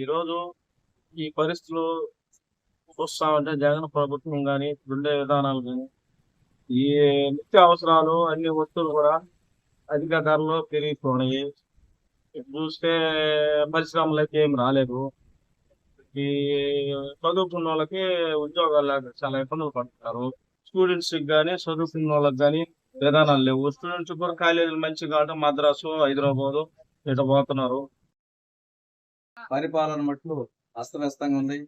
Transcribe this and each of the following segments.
ఈరోజు ఈ పరిస్థితులు చూస్తా ఉంటే జగన్ ప్రభుత్వం కానీ ఉండే విధానాలు కానీ ఈ నిత్య అవసరాలు అన్ని వస్తువులు కూడా అధిక ధరలు పెరిగిపోయినాయి. చూస్తే పరిశ్రమలు అయితే ఏం రాలేదు. ఈ చదువుకున్న వాళ్ళకి ఉద్యోగాలు లేక చాలా ఇబ్బందులు పడుతున్నారు. స్టూడెంట్స్ కి కానీ చదువుకున్న వాళ్ళకి కానీ విధానాలు లేవు. స్టూడెంట్స్ కూడా కాలేజీలు మంచిగా అంటే మద్రాసు, హైదరాబాదు ఇట్లా పోతున్నారు. పరిపాలన మట్లు అస్తవ్యస్తంగా ఉంది.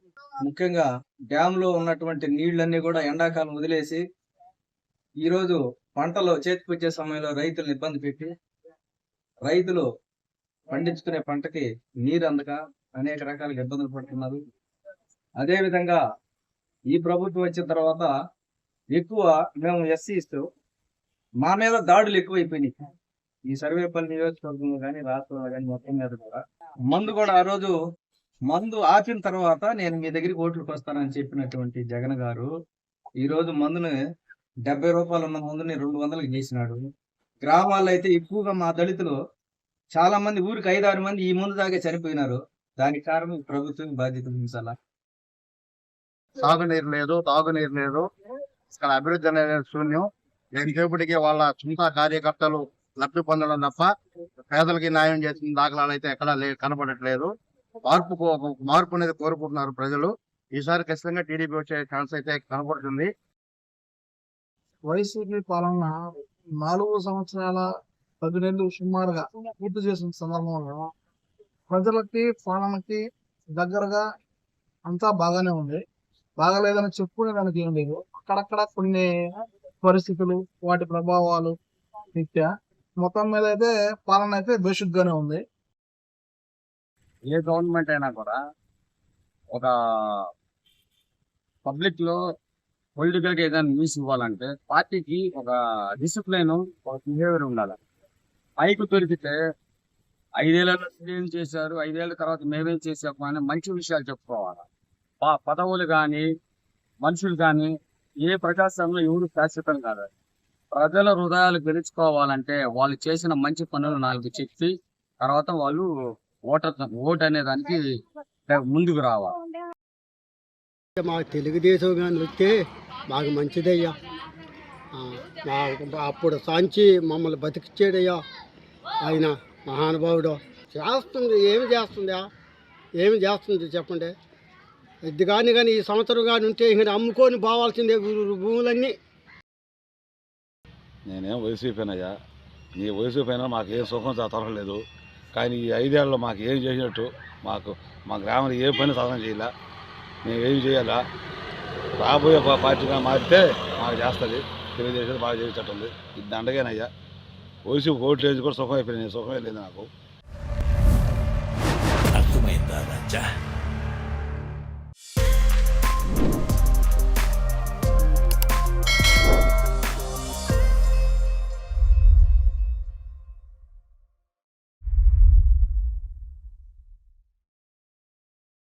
ముఖ్యంగా డ్యామ్ లో ఉన్నటువంటి నీళ్లన్నీ కూడా ఎండాకాలం వదిలేసి ఈరోజు పంటలు చేతికొచ్చే సమయంలో రైతులను ఇబ్బంది పెట్టి రైతులు పండించుకునే పంటకి నీరు అందక అనేక రకాలుగా ఇబ్బందులు పడుతున్నారు. అదే విధంగా ఈ ప్రభుత్వం వచ్చిన తర్వాత ఎక్కువ మేము ఎస్సీస్తూ మా మీద దాడులు ఎక్కువైపోయినాయి. ఈ సర్వేపల్లి నియోజకవర్గంలో కానీ రాష్ట్రంలో కానీ మొత్తం మీద కూడా మందు కూడా ఆ రోజు మందు ఆపిన తర్వాత నేను మీ దగ్గరికి ఓట్లకు వస్తానని చెప్పినటువంటి జగన్ గారు ఈ రోజు మందుని 70 రూపాయలు ఉన్న మందుని 200కి చేసినాడు. గ్రామాల్లో అయితే ఎక్కువగా మా దళితులు చాలా మంది ఊరికి 5-6 మంది ఈ ముందు దాకా చనిపోయినారు. దానికి కారణం ఈ ప్రభుత్వం బాధ్యత వహించాలా. సాగునీరు లేదు, తాగునీరు లేదు, ఇక్కడ అభివృద్ధి అనేది శూన్యం. ఎంతసేపటికి వాళ్ళ సొంత కార్యకర్తలు లబ్ధి పొందడం తప్ప పేదలకి న్యాయం చేసిన దాఖలాలు అయితే ఎక్కడా కనపడట్లేదు. మార్పు అనేది కోరుకుంటున్నారు ప్రజలు. ఈసారి ఖచ్చితంగా టీడీపీ వచ్చే ఛాన్స్ అయితే కనపడుతుంది. వైసీపీ పాలన 4 సంవత్సరాల 10 నెలలు సుమారుగా పూర్తి చేసిన సందర్భంలో ప్రజలకి పాలనకి దగ్గరగా అంతా బాగానే ఉంది. బాగాలేదని చెప్పుకునే దానికి ఏం లేదు. అక్కడక్కడ కొన్ని పరిస్థితులు, వాటి ప్రభావాలు రీత్యా మొత్తం మీద అయితే పాలన అయితే బేసిక్ గానే ఉంది. ఏ గవర్నమెంట్ అయినా కూడా ఒక పబ్లిక్ లో పొలిటికల్ గా ఏదైనా న్యూస్ ఇవ్వాలంటే పార్టీకి ఒక డిసిప్లైన్, ఒక బిహేవియర్ ఉండాలి. పైకి దొరికితే 5 ఏళ్లలో ఏం చేశారు, 5 ఏళ్ల తర్వాత మేమేం చేసాము అని మంచి విషయాలు చెప్పుకోవాలి. పదవులు కానీ మనుషులు కానీ ఏ ప్రజాస్వామ్యంలో ఎవరు శాశ్వతం కాదు. ప్రజల హృదయాలు గెలుచుకోవాలంటే వాళ్ళు చేసిన మంచి పనులు 4 చెప్పి తర్వాత వాళ్ళు ఓటు అనే దానికి ముందుకు రావాలి. మాకు తెలుగుదేశం కానీ వస్తే మాకు మంచిదయ్యా. అప్పుడు సాంచి మమ్మల్ని బతికిచ్చాడయ్యా. ఆయన మహానుభావుడు. చేస్తుంది ఏమి చేస్తుంది చెప్పండి. ఇది కానీ ఈ సంవత్సరం కానీ ఉంటే ఇంకా అమ్ముకొని పోవాల్సిందే భూములన్నీ. నేనేం వైసీపీనయ్యా. నీ వైసీపీ అయినా మాకు ఏం సుఖం తరలేదు. కానీ ఈ 5 ఏళ్ళలో మాకు ఏం చేసినట్టు మా గ్రామంలో ఏ పని సాధన చేయాలా, మేము ఏం చేయాలా. రాబోయే పార్టీగా మారితే మాకు చేస్తుంది. తెలుగుదేశం బాగా చేసేటట్టుంది. ఇది దండగేనయ్యా. వైసీపీ ఓట్లు వేసి కూడా సుఖం అయిపోయింది. సుఖమే లేదు నాకు. అర్థమైందా రాజా?